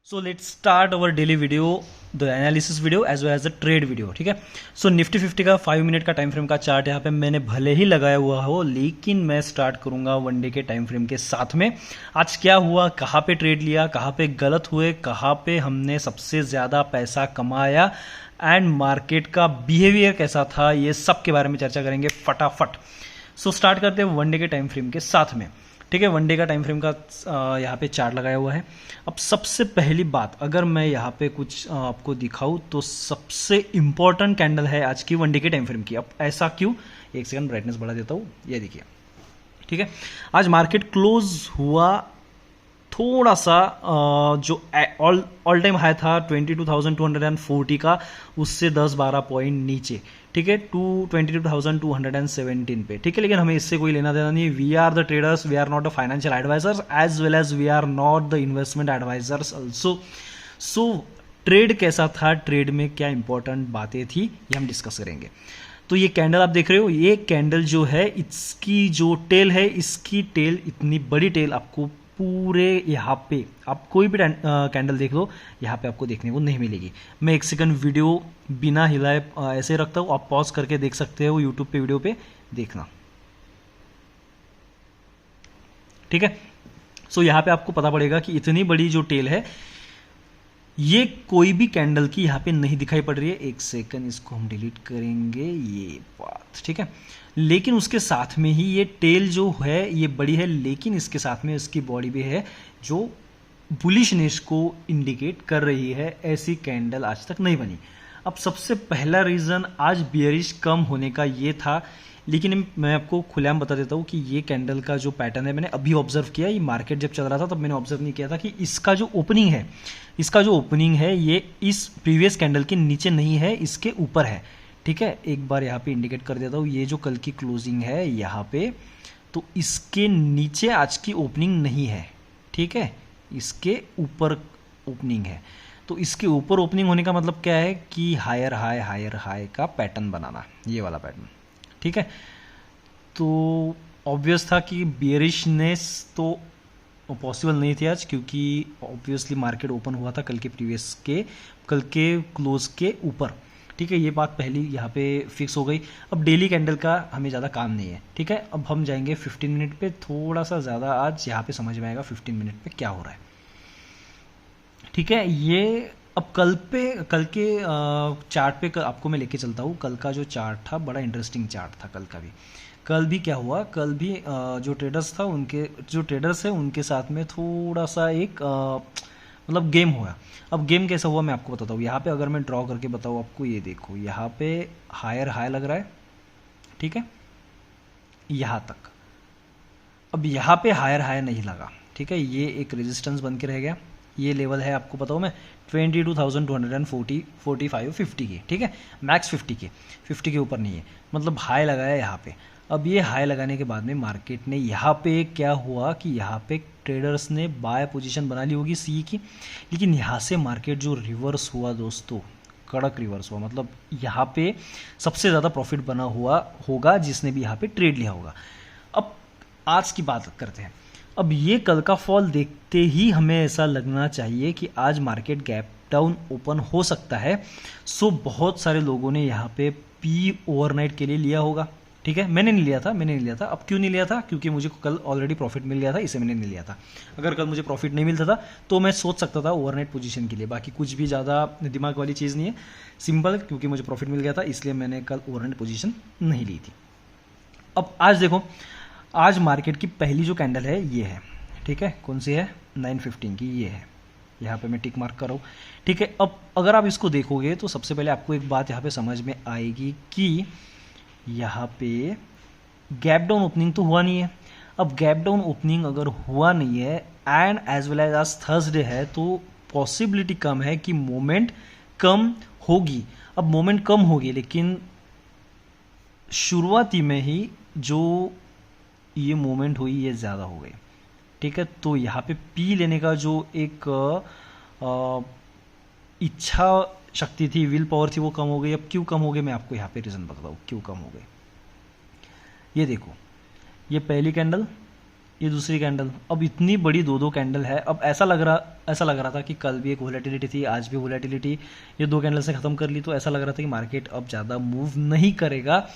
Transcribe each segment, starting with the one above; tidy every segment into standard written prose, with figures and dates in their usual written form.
So let's start our daily video, the analysis video as well as the trade video. ठीक है। सो Nifty 50 का 5 minute का time frame का chart यहाँ पे मैंने भले ही लगाया हुआ हो, लेकिन मैं स्टार्ट करूंगा वन डे के टाइम फ्रेम के साथ में। आज क्या हुआ, कहाँ पे ट्रेड लिया, कहाँ पे गलत हुए, कहाँ पे हमने सबसे ज़्यादा पैसा कमाया एंड मार्केट का बिहेवियर कैसा था, ये सब के बारे में चर्चा करेंगे फटाफट। सो स्टार्ट करते हैं वन डे के टाइम फ्रेम के साथ में। ठीक है, वन डे का टाइम फ्रेम का यहाँ पे चार्ट लगाया हुआ है। अब सबसे पहली बात, अगर मैं यहाँ पे कुछ आपको दिखाऊं तो सबसे इंपॉर्टेंट कैंडल है आज की वन डे के टाइम फ्रेम की। अब ऐसा क्यों, एक सेकंड ब्राइटनेस बढ़ा देता हूँ, ये देखिए। ठीक है, आज मार्केट क्लोज हुआ थोड़ा सा जो ऑल टाइम हाई था 22,240 का, उससे 10-12 पॉइंट नीचे। ठीक है, 22,217 पे। ठीक है, लेकिन हमें इससे कोई लेना देना नहीं। We are the traders, we are not the financial advisers as well as we are not the investment advisers also. So trade कैसा था, ट्रेड में क्या इंपॉर्टेंट बातें थी, ये हम डिस्कस करेंगे। तो ये कैंडल आप देख रहे हो, ये कैंडल जो है, इसकी जो टेल है, इसकी टेल, इतनी बड़ी टेल आपको पूरे यहाँ पे, आप कोई भी कैंडल देख लो, यहाँ पे आपको देखने को नहीं मिलेगी। मैं एक सेकंड वीडियो बिना हिलाए ऐसे रखता हूँ, आप पॉज करके देख सकते हो, यूट्यूब पे वीडियो पे देखना। ठीक है, सो यहाँ पे आपको पता पड़ेगा कि इतनी बड़ी जो टेल है, ये कोई भी कैंडल की यहाँ पे नहीं दिखाई पड़ रही है। एक सेकंड, इसको हम डिलीट करेंगे, ये बात। ठीक है, लेकिन उसके साथ में ही ये टेल जो है ये बड़ी है, लेकिन इसके साथ में इसकी बॉडी भी है जो बुलिशनेस को इंडिकेट कर रही है। ऐसी कैंडल आज तक नहीं बनी। अब सबसे पहला रीजन आज बियरिश कम होने का ये था, लेकिन मैं आपको खुलेआम बता देता हूँ कि ये कैंडल का जो पैटर्न है, मैंने अभी ऑब्जर्व किया। ये मार्केट जब चल रहा था तब मैंने ऑब्जर्व नहीं किया था कि इसका जो ओपनिंग है, ये इस प्रीवियस कैंडल के नीचे नहीं है, इसके ऊपर है। ठीक है, एक बार यहाँ पे इंडिकेट कर देता हूँ, ये जो कल की क्लोजिंग है यहाँ पे, तो इसके नीचे आज की ओपनिंग नहीं है। ठीक है, इसके ऊपर ओपनिंग है। तो इसके ऊपर ओपनिंग होने का मतलब क्या है कि हायर हाई का पैटर्न बनाना, ये वाला पैटर्न। ठीक है, तो ऑब्वियस था कि बियरिशनेस तो पॉसिबल नहीं थी आज, क्योंकि ऑब्वियसली मार्केट ओपन हुआ था कल के क्लोज के ऊपर। ठीक है, ये बात पहली यहाँ पे फिक्स हो गई। अब डेली कैंडल का हमें ज़्यादा काम नहीं है। ठीक है, अब हम जाएंगे 15 मिनट पे, थोड़ा सा ज़्यादा आज यहाँ पे समझ में आएगा 15 मिनट पे क्या हो रहा है। ठीक है, ये अब कल के चार्ट पे आपको मैं लेके चलता हूँ। कल का जो चार्ट था बड़ा इंटरेस्टिंग चार्ट था। कल भी क्या हुआ, कल भी जो ट्रेडर्स है उनके साथ में थोड़ा सा एक मतलब गेम हुआ। अब गेम कैसा हुआ मैं आपको बताता हूँ। यहाँ पे अगर मैं ड्रॉ करके बताऊँ आपको, ये देखो, यहाँ पे हायर हाई लग रहा है। ठीक है, यहाँ तक। अब यहाँ पे हायर हाई नहीं लगा। ठीक है, ये एक रेजिस्टेंस बन के रह गया। ये लेवल है, आपको बताऊँ मैं, 22,240, 45, 50 की। ठीक है, मैक्स 50 के ऊपर नहीं है, मतलब हाई लगाया यहाँ पे। अब ये हाई लगाने के बाद में मार्केट ने यहाँ पे क्या हुआ कि यहाँ पे ट्रेडर्स ने बाय पोजीशन बना ली होगी सी की, लेकिन यहाँ से मार्केट जो रिवर्स हुआ दोस्तों, कड़क रिवर्स हुआ। मतलब यहाँ पे सबसे ज़्यादा प्रॉफिट बना हुआ होगा जिसने भी यहाँ पे ट्रेड लिया होगा। अब आज की बात करते हैं। अब ये कल का फॉल देखते ही हमें ऐसा लगना चाहिए कि आज मार्केट गैप डाउन ओपन हो सकता है। सो बहुत सारे लोगों ने यहाँ पे पी ओवरनाइट के लिए लिया होगा। ठीक है, मैंने नहीं लिया था। अब क्यों नहीं लिया था, क्योंकि मुझे कल ऑलरेडी प्रॉफिट मिल गया था, इसे मैंने नहीं लिया था। अगर कल मुझे प्रॉफिट नहीं मिलता था तो मैं सोच सकता था ओवरनाइट पोजीशन के लिए। बाकी कुछ भी ज़्यादा दिमाग वाली चीज़ नहीं है, सिंपल, क्योंकि मुझे प्रॉफिट मिल गया था इसलिए मैंने कल ओवरनाइट पोजीशन नहीं ली थी। अब आज देखो, आज मार्केट की पहली जो कैंडल है ये है। ठीक है, कौन सी है, 915 की, ये है। यहाँ पे मैं टिक मार्क कर रहा हूँ। ठीक है, अब अगर आप इसको देखोगे तो सबसे पहले आपको एक बात यहाँ पे समझ में आएगी कि यहाँ पे गैप डाउन ओपनिंग तो हुआ नहीं है। अब गैप डाउन ओपनिंग अगर हुआ नहीं है एंड एज वेल एज आज थर्सडे है, तो पॉसिबिलिटी कम है कि मोमेंट कम होगी। अब मोमेंट कम होगी, लेकिन शुरुआती में ही जो ये मोमेंट हुई ये ज़्यादा हो गई। ठीक है, तो यहाँ पे पी लेने का जो एक इच्छा शक्ति थी, विल पावर थी, वो कम हो गई। अब क्यों कम हो गई, मैं आपको यहाँ पे रीज़न बताता हूँ क्यों कम हो गई। ये देखो, ये पहली कैंडल, ये दूसरी कैंडल, अब इतनी बड़ी दो कैंडल है। अब ऐसा लग रहा था कि कल भी एक वोलेटिलिटी थी, आज भी वोलेटिलिटी, ये दो कैंडल से ख़त्म कर ली तो ऐसा लग रहा था कि मार्केट अब ज़्यादा मूव नहीं करेगा।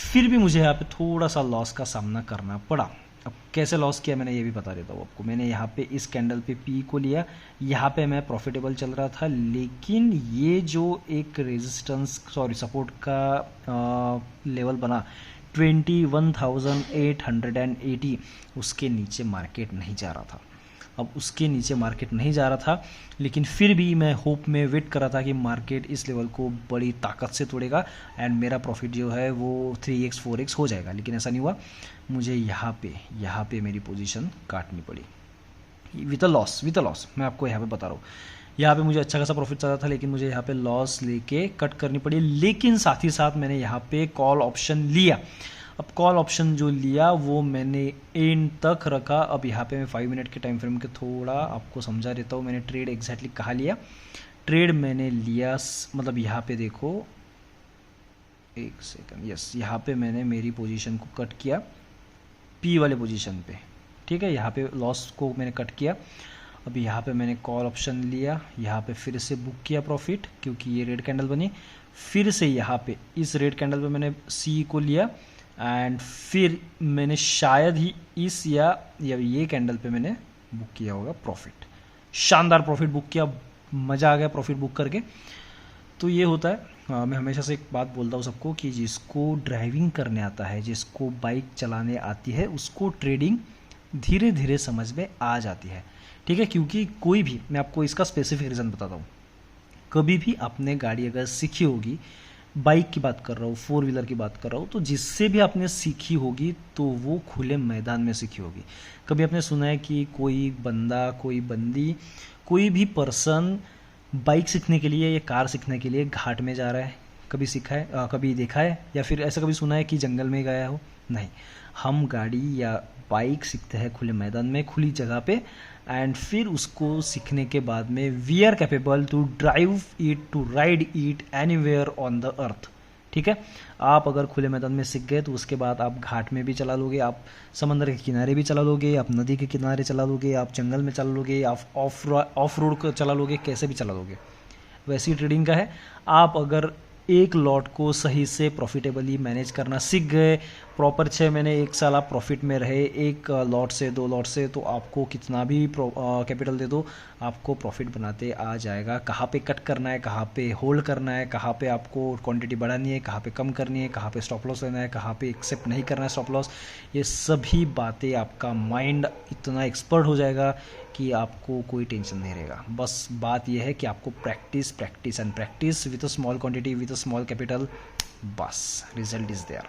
फिर भी मुझे यहाँ पे थोड़ा सा लॉस का सामना करना पड़ा। अब कैसे लॉस किया मैंने ये भी बता देता हूँ आपको। मैंने यहाँ पे इस कैंडल पे पी को लिया, यहाँ पे मैं प्रॉफिटेबल चल रहा था, लेकिन ये जो एक सपोर्ट का लेवल बना 21,880, उसके नीचे मार्केट नहीं जा रहा था। अब उसके नीचे मार्केट नहीं जा रहा था, लेकिन फिर भी मैं होप में वेट कर रहा था कि मार्केट इस लेवल को बड़ी ताकत से तोड़ेगा एंड मेरा प्रॉफिट जो है वो 3x 4x हो जाएगा, लेकिन ऐसा नहीं हुआ। मुझे यहाँ पे मेरी पोजीशन काटनी पड़ी विद अ लॉस। मैं आपको यहाँ पे बता रहा हूँ, यहाँ पे मुझे अच्छा खासा प्रॉफिट चल रहा था, लेकिन मुझे यहाँ पे लॉस लेके कट करनी पड़ी। लेकिन साथ ही साथ मैंने यहाँ पे कॉल ऑप्शन लिया। अब कॉल ऑप्शन जो लिया वो मैंने एंड तक रखा। अब यहाँ पे मैं 5 मिनट के टाइम फ्रेम के थोड़ा आपको समझा देता हूँ मैंने ट्रेड एग्जैक्टली कहाँ लिया। ट्रेड मैंने लिया मतलब यहाँ पे देखो, एक सेकंड, यस, यहाँ पे मैंने मेरी पोजीशन को कट किया पी वाले पोजीशन पे, ठीक है। यहाँ पे लॉस को मैंने कट किया। अब यहाँ पे मैंने कॉल ऑप्शन लिया, यहाँ पे फिर से बुक किया प्रॉफिट, क्योंकि ये रेड कैंडल बनी। फिर से यहाँ पे इस रेड कैंडल पे मैंने सी को लिया एंड फिर मैंने शायद ही इस या ये कैंडल पे मैंने बुक किया होगा प्रॉफिट। शानदार प्रॉफिट बुक किया, मज़ा आ गया प्रॉफिट बुक करके। तो ये होता है। मैं हमेशा से एक बात बोलता हूँ सबको कि जिसको ड्राइविंग करने आता है, जिसको बाइक चलाने आती है, उसको ट्रेडिंग धीरे धीरे समझ में आ जाती है, ठीक है। क्योंकि कोई भी, मैं आपको इसका स्पेसिफिक रीज़न बताता हूँ, कभी भी आपने गाड़ी अगर सीखी होगी, बाइक की बात कर रहा हूँ, 4 व्हीलर की बात कर रहा हूँ, तो जिससे भी आपने सीखी होगी तो वो खुले मैदान में सीखी होगी। कभी आपने सुना है कि कोई बंदा, कोई बंदी, कोई भी पर्सन बाइक सीखने के लिए या कार सीखने के लिए घाट में जा रहा है? कभी सीखा है, कभी देखा है, या फिर ऐसा कभी सुना है कि जंगल में गया हो? नहीं, हम गाड़ी या बाइक सीखते हैं खुले मैदान में, खुली जगह पे, एंड फिर उसको सीखने के बाद में we are capable to drive it, to ride it anywhere on the earth, ठीक है। आप अगर खुले मैदान में सीख गए तो उसके बाद आप घाट में भी चला लोगे, आप समंदर के किनारे भी चला लोगे, आप नदी के किनारे चला लोगे, आप जंगल में चला लोगे, आप ऑफ रोड चला लोगे, कैसे भी चला लोगे। वैसी ट्रेडिंग का है। आप अगर एक लॉट को सही से प्रॉफिटेबली मैनेज करना सीख गए, प्रॉपर 6 महीने 1 साल आप प्रॉफिट में रहे, एक लॉट से 2 लॉट से, तो आपको कितना भी कैपिटल दे दो, आपको प्रॉफिट बनाते आ जाएगा। कहाँ पे कट करना है, कहाँ पे होल्ड करना है, कहाँ पे आपको क्वांटिटी बढ़ानी है, कहाँ पे कम करनी है, कहाँ पे स्टॉप लॉस लेना है, कहाँ पे एक्सेप्ट नहीं करना है स्टॉप लॉस, ये सभी बातें आपका माइंड इतना एक्सपर्ट हो जाएगा कि आपको कोई टेंशन नहीं रहेगा। बस बात यह है कि आपको practice and practice with a small quantity, with a small capital, बस result is there.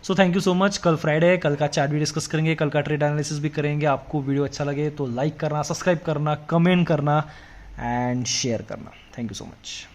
So thank you so much. कल फ्राइडे है, कल का चार्ट भी डिस्कस करेंगे, कल का ट्रेड एनालिसिस भी करेंगे। आपको वीडियो अच्छा लगे तो लाइक करना, सब्सक्राइब करना, कमेंट करना एंड शेयर करना। Thank you so much.